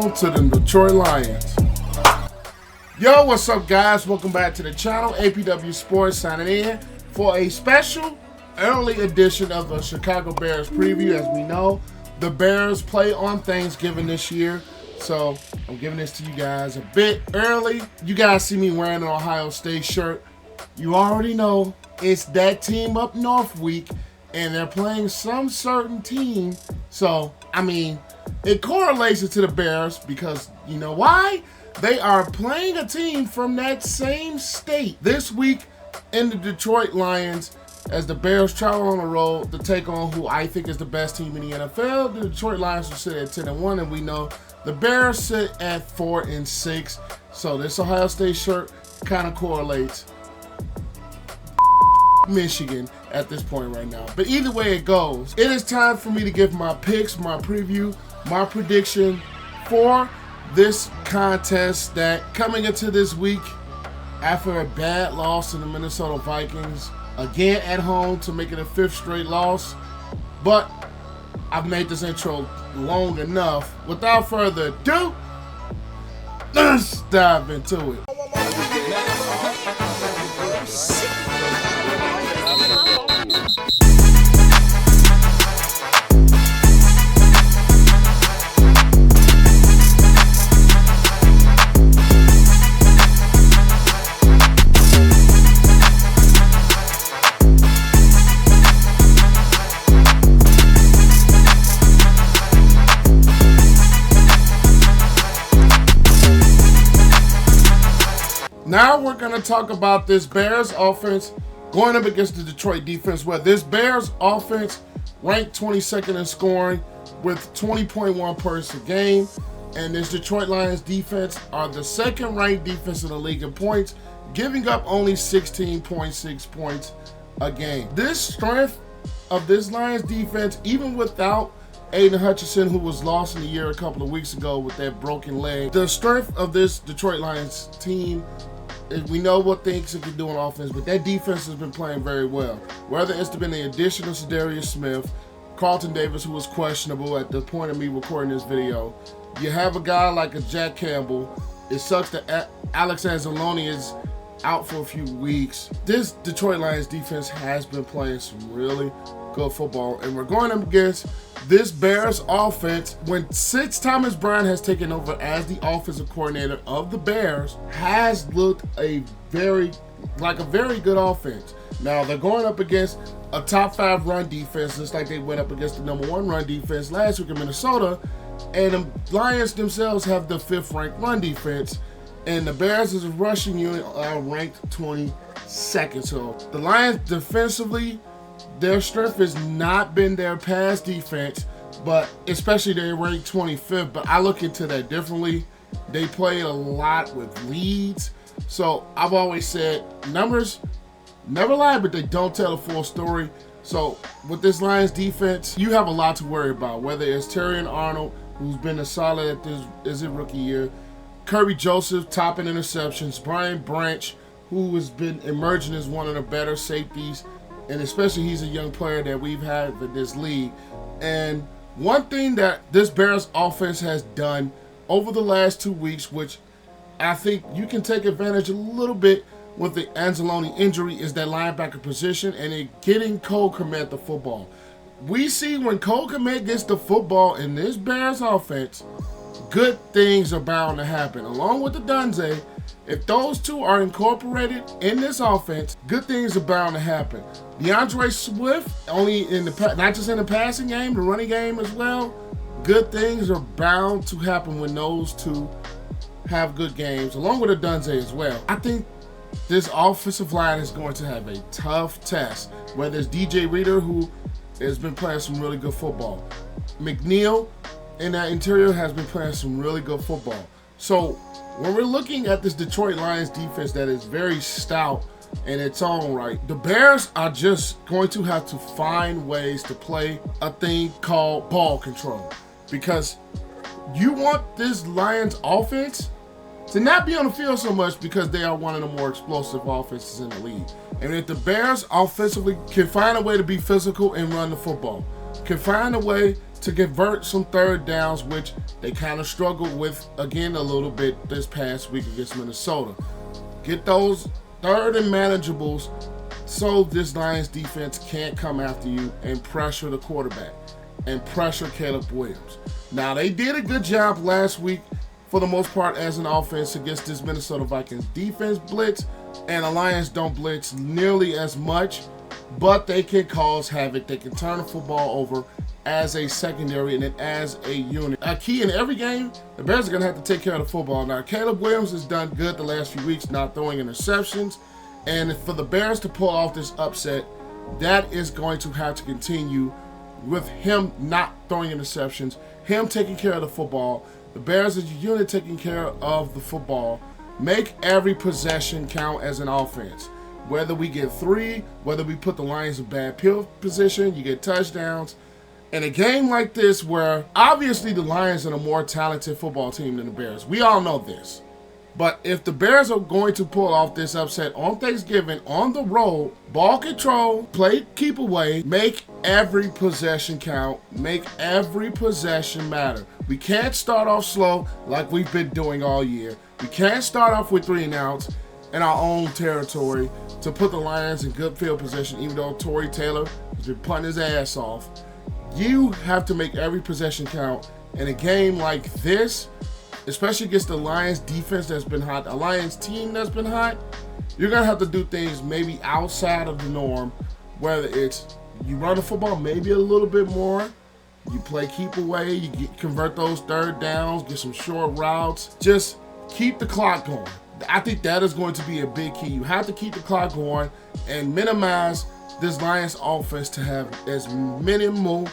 home to the Detroit Lions. Yo, what's up, guys? Welcome back to the channel. APW Sports signing in for a special early edition of the Chicago Bears preview. As we know, the Bears play on Thanksgiving this year, so I'm giving this to you guys a bit early. You guys see me wearing an Ohio State shirt. You already know it's that team up north week, and they're playing some certain team. So, I mean, it correlates it to the Bears because you know why? They are playing a team from that same state this week in the Detroit Lions as the Bears travel on the road to take on who I think is the best team in the NFL. The Detroit Lions will sit at 10-1, and we know the Bears sit at 4-6. So this Ohio State shirt kind of correlates Michigan at this point right now. But either way it goes, it is time for me to give my picks, my preview, my prediction for this contest that coming into this week after a bad loss to the Minnesota Vikings, again at home to make it a 5th straight loss. But I've made this intro long enough. Without further ado, let's dive into it. Now we're going to talk about this Bears offense going up against the Detroit defense, where this Bears offense ranked 22nd in scoring with 20.1 points a game, and this Detroit Lions defense are the 2nd ranked defense in the league in points, giving up only 16.6 points a game. This strength of this Lions defense, even without Aiden Hutchinson, who was lost in the year a couple of weeks ago with that broken leg, the strength of this Detroit Lions team, we know what things it can do on offense, but that defense has been playing very well. Whether it's been the addition of Cedarius Smith, Carlton Davis, who was questionable at the point of me recording this video. You have a guy like a Jack Campbell. It sucks that Alex Anzalone is out for a few weeks. This Detroit Lions defense has been playing some really good football, and we're going up against this Bears offense since Thomas Brown has taken over as the offensive coordinator of the Bears, has looked a very good offense. Now they're going up against a top 5 run defense, just like they went up against the number 1 run defense last week in Minnesota, and the Lions themselves have the 5th ranked run defense, and the Bears as a rushing unit are ranked 22nd. So the Lions defensively, their strength has not been their pass defense, but especially they ranked 25th. But I look into that differently. They play a lot with leads. So I've always said numbers never lie, but they don't tell the full story. So with this Lions defense, you have a lot to worry about, whether it's Terrion Arnold, who's been a solid at his rookie year, Kirby Joseph topping interceptions, Brian Branch, who has been emerging as one of the better safeties, and especially he's a young player that we've had in this league. And one thing that this Bears offense has done over the last 2 weeks, which I think you can take advantage a little bit with the Anzalone injury, is that linebacker position and getting Cole Kmet the football. We see when Cole Kmet gets the football in this Bears offense, good things are bound to happen. Along with Odunze, if those two are incorporated in this offense, good things are bound to happen. DeAndre Swift, not just in the passing game, the running game as well, good things are bound to happen when those two have good games, along with Odunze as well. I think this offensive line is going to have a tough test, whether it's DJ Reader, who has been playing some really good football. McNeil in that interior has been playing some really good football. So when we're looking at this Detroit Lions defense that is very stout in its own right, the Bears are just going to have to find ways to play a thing called ball control, because you want this Lions offense to not be on the field so much, because they are one of the more explosive offenses in the league. And if the Bears offensively can find a way to be physical and run the football, can find a way to convert some third downs, which they kind of struggled with again a little bit this past week against Minnesota. Get those third and manageables so this Lions defense can't come after you and pressure the quarterback and pressure Caleb Williams. Now, they did a good job last week for the most part as an offense against this Minnesota Vikings defense blitz, and the Lions don't blitz nearly as much, but they can cause havoc. They can turn the football over as a secondary and then as a unit. A key in every game, the Bears are going to have to take care of the football. Now, Caleb Williams has done good the last few weeks, not throwing interceptions, and for the Bears to pull off this upset, that is going to have to continue with him not throwing interceptions, him taking care of the football, the Bears as a unit taking care of the football. Make every possession count as an offense. Whether we get 3, whether we put the Lions in bad field position, you get touchdowns. In a game like this where obviously the Lions are a more talented football team than the Bears. We all know this. But if the Bears are going to pull off this upset on Thanksgiving on the road, ball control, play keep away, make every possession count, make every possession matter. We can't start off slow like we've been doing all year. We can't start off with 3 and outs in our own territory to put the Lions in good field position, even though Torrey Taylor has been punting his ass off. You have to make every possession count in a game like this, especially against the Lions defense that's been hot, the Lions team that's been hot. You're going to have to do things maybe outside of the norm, whether it's you run the football maybe a little bit more, you play keep away, you convert those third downs, get some short routes, just keep the clock going. I think that is going to be a big key. You have to keep the clock going and minimize this Lions offense to have as minimal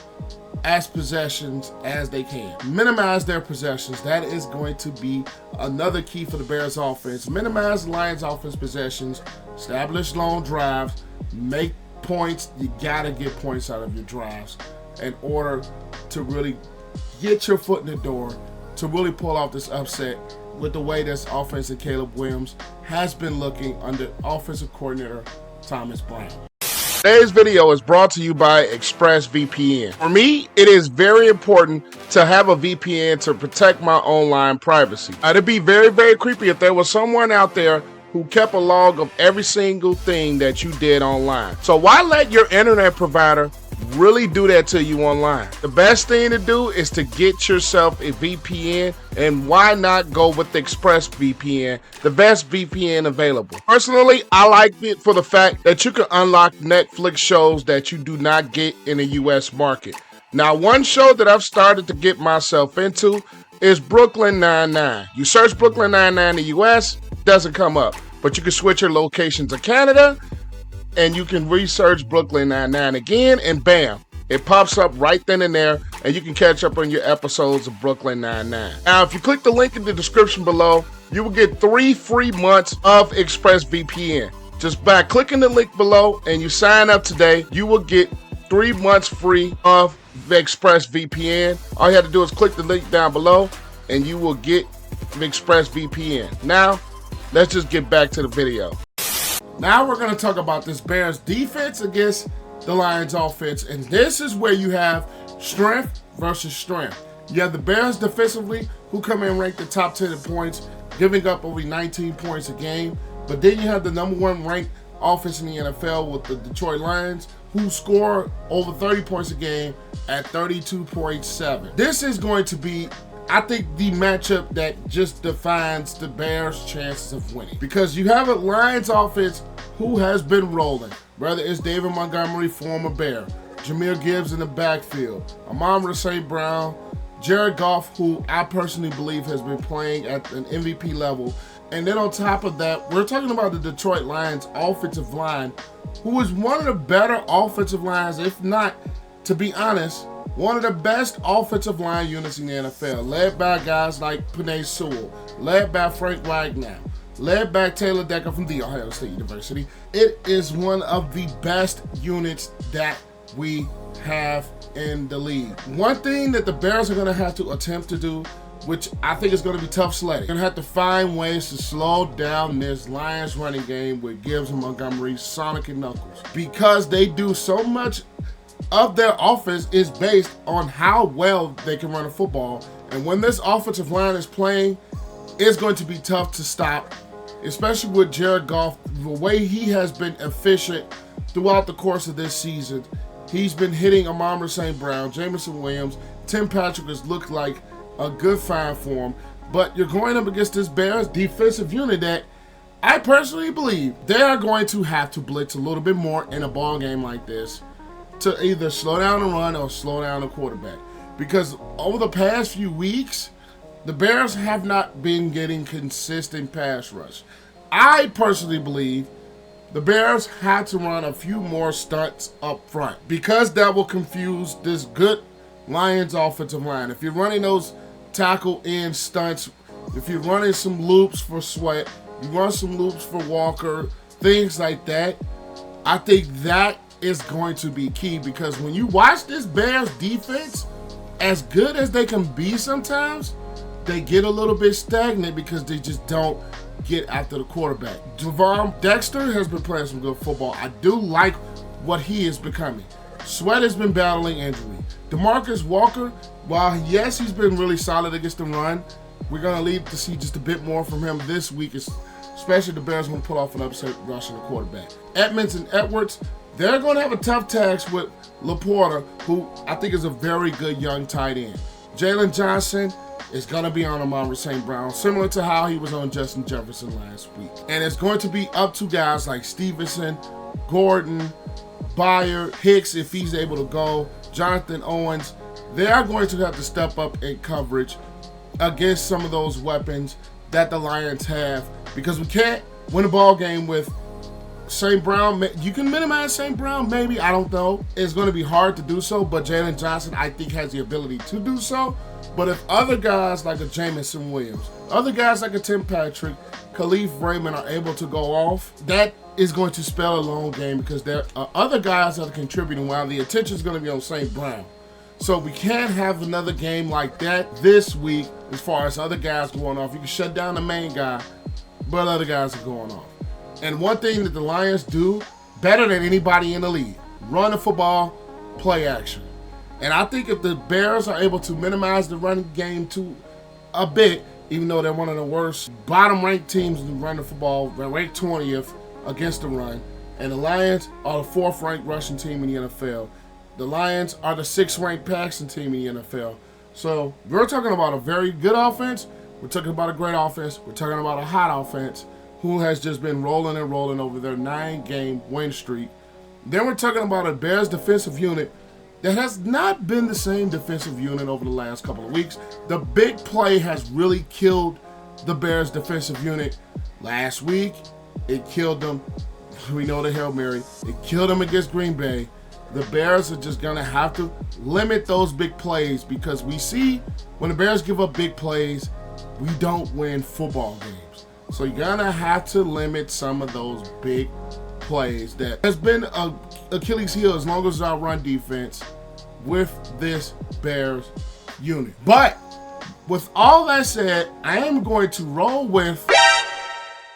as possessions as they can. Minimize their possessions. That is going to be another key for the Bears offense. Minimize the Lions offense possessions, establish long drives, make points. You gotta get points out of your drives in order to really get your foot in the door to really pull off this upset with the way this offense and Caleb Williams has been looking under offensive coordinator Thomas Brown. Today's video is brought to you by ExpressVPN. For me, it is very important to have a VPN to protect my online privacy. It'd be very, very creepy if there was someone out there who kept a log of every single thing that you did online. So why let your internet provider really do that to you online? The best thing to do is to get yourself a VPN, and why not go with the ExpressVPN, the best VPN available. Personally, I like it for the fact that you can unlock Netflix shows that you do not get in the US market. Now, one show that I've started to get myself into is Brooklyn Nine-Nine. You search Brooklyn Nine-Nine in the US, doesn't come up, but you can switch your location to Canada and you can research Brooklyn Nine-Nine again, and bam, it pops up right then and there, and you can catch up on your episodes of Brooklyn Nine-Nine. Now, if you click the link in the description below, you will get 3 free months of ExpressVPN. Just by clicking the link below and you sign up today, you will get 3 months free of ExpressVPN. All you have to do is click the link down below and you will get ExpressVPN. Now, let's just get back to the video. Now we're going to talk about this Bears defense against the Lions offense, and this is where you have strength versus strength. You have the Bears defensively, who come in ranked the top 10 in points, giving up over 19 points a game, but then you have the number 1 ranked offense in the NFL with the Detroit Lions, who score over 30 points a game at 32.7. This is going to be, I think, the matchup that just defines the Bears' chances of winning, because you have a Lions offense who has been rolling, whether it's David Montgomery, former Bear, Jahmyr Gibbs in the backfield, Amon-Ra St. Brown, Jared Goff, who I personally believe has been playing at an MVP level. And then on top of that, we're talking about the Detroit Lions offensive line, who is one of the better offensive lines, if not, to be honest, one of the best offensive line units in the NFL, led by guys like Penei Sewell, led by Frank Wagner, led by Taylor Decker from The Ohio State University. It is one of the best units that we have in the league. One thing that the Bears are going to have to attempt to do, which I think is going to be tough sledding, they're going to have to find ways to slow down this Lions running game with Gibbs and Montgomery, Sonic and Knuckles, because they do so much of their offense is based on how well they can run the football. And when this offensive line is playing, it's going to be tough to stop, especially with Jared Goff, the way he has been efficient throughout the course of this season. He's been hitting Amon-Ra St. Brown, Jameson Williams. Tim Patrick has looked like a good find for him. But you're going up against this Bears defensive unit that I personally believe they are going to have to blitz a little bit more in a ball game like this to either slow down the run or slow down the quarterback. Because over the past few weeks, the Bears have not been getting consistent pass rush. I personally believe the Bears had to run a few more stunts up front because that will confuse this good Lions offensive line. If you're running those tackle in stunts, if you're running some loops for Sweat, you run some loops for Walker, things like that, I think that is going to be key because when you watch this Bears defense, as good as they can be sometimes, they get a little bit stagnant because they just don't get after the quarterback. Javon Dexter has been playing some good football. I do like what he is becoming. Sweat has been battling injury. DeMarcus Walker, while yes, he's been really solid against the run, we're going to need to see just a bit more from him this week, especially the Bears going to pull off an upset rushing the quarterback. Edmunds and Edwards, they're going to have a tough task with Laporta, who I think is a very good young tight end. Jaylon Johnson is going to be on Amon-Ra St. Brown, similar to how he was on Justin Jefferson last week. And it's going to be up to guys like Stevenson, Gordon, Byer, Hicks, if he's able to go, Jonathan Owens. They are going to have to step up in coverage against some of those weapons that the Lions have because we can't win a ball game with St. Brown. You can minimize St. Brown, maybe. I don't know. It's going to be hard to do so, but Jaylon Johnson, I think, has the ability to do so. But if other guys like a Jameson Williams, other guys like a Tim Patrick, Khalil Raymond are able to go off, that is going to spell a long game because there are other guys that are contributing while the attention is going to be on St. Brown. So we can't have another game like that this week as far as other guys going off. You can shut down the main guy, but other guys are going off. And one thing that the Lions do better than anybody in the league, run the football, play action. And I think if the Bears are able to minimize the running game to a bit, even though they're one of the worst bottom-ranked teams to run the football, they're ranked 20th against the run, and the Lions are the 4th-ranked rushing team in the NFL. The Lions are the 6th-ranked passing team in the NFL. So we're talking about a very good offense. We're talking about a great offense. We're talking about a hot offense who has just been rolling and rolling over their 9-game win streak. Then we're talking about a Bears defensive unit that has not been the same defensive unit over the last couple of weeks. The big play has really killed the Bears defensive unit. Last week, it killed them. We know the Hail Mary. It killed them against Green Bay. The Bears are just going to have to limit those big plays because we see when the Bears give up big plays, we don't win football games. So you're going to have to limit some of those big plays that has been a Achilles heel as long as our run defense with this Bears unit. But with all that said, I am going to roll with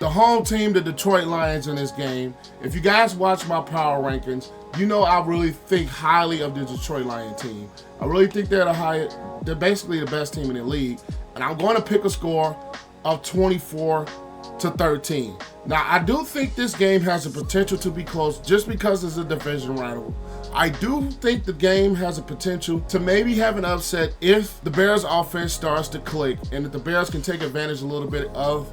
the home team, the Detroit Lions, in this game. If you guys watch my power rankings, you know I really think highly of the Detroit Lions team. I really think they're basically the best team in the league. And I'm going to pick a score of 24-13. Now, I do think this game has the potential to be close just because it's a division rival. I do think the game has a potential to maybe have an upset if the Bears offense starts to click and if the Bears can take advantage a little bit of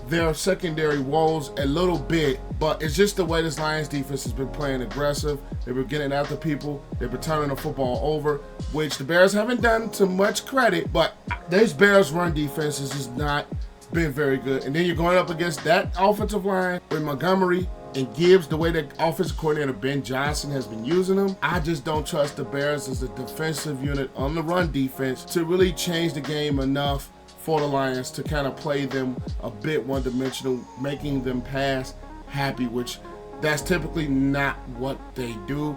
their secondary woes a little bit, but it's just the way this Lions defense has been playing aggressive. They've been getting after people. They've been turning the football over, which the Bears haven't done to much credit, but this Bears run defense has just not been very good. And then you're going up against that offensive line with Montgomery and Gibbs, the way that offensive coordinator Ben Johnson has been using them. I just don't trust the Bears as a defensive unit on the run defense to really change the game enough for the Lions to kind of play them a bit one-dimensional, making them pass happy, which that's typically not what they do.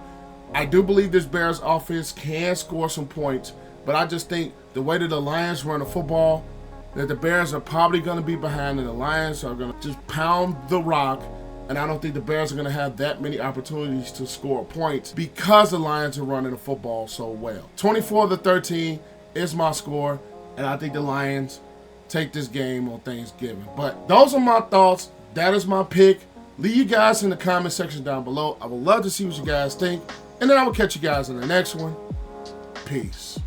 I do believe this Bears offense can score some points, but I just think the way that the Lions run the football, that the Bears are probably going to be behind and the Lions are going to just pound the rock And I don't think the Bears are going to have that many opportunities to score points because the Lions are running the football so well. 24-13 is my score, and I think the Lions take this game on Thanksgiving. But those are my thoughts. That is my pick. Leave you guys in the comment section down below. I would love to see what you guys think. And then I will catch you guys in the next one. Peace.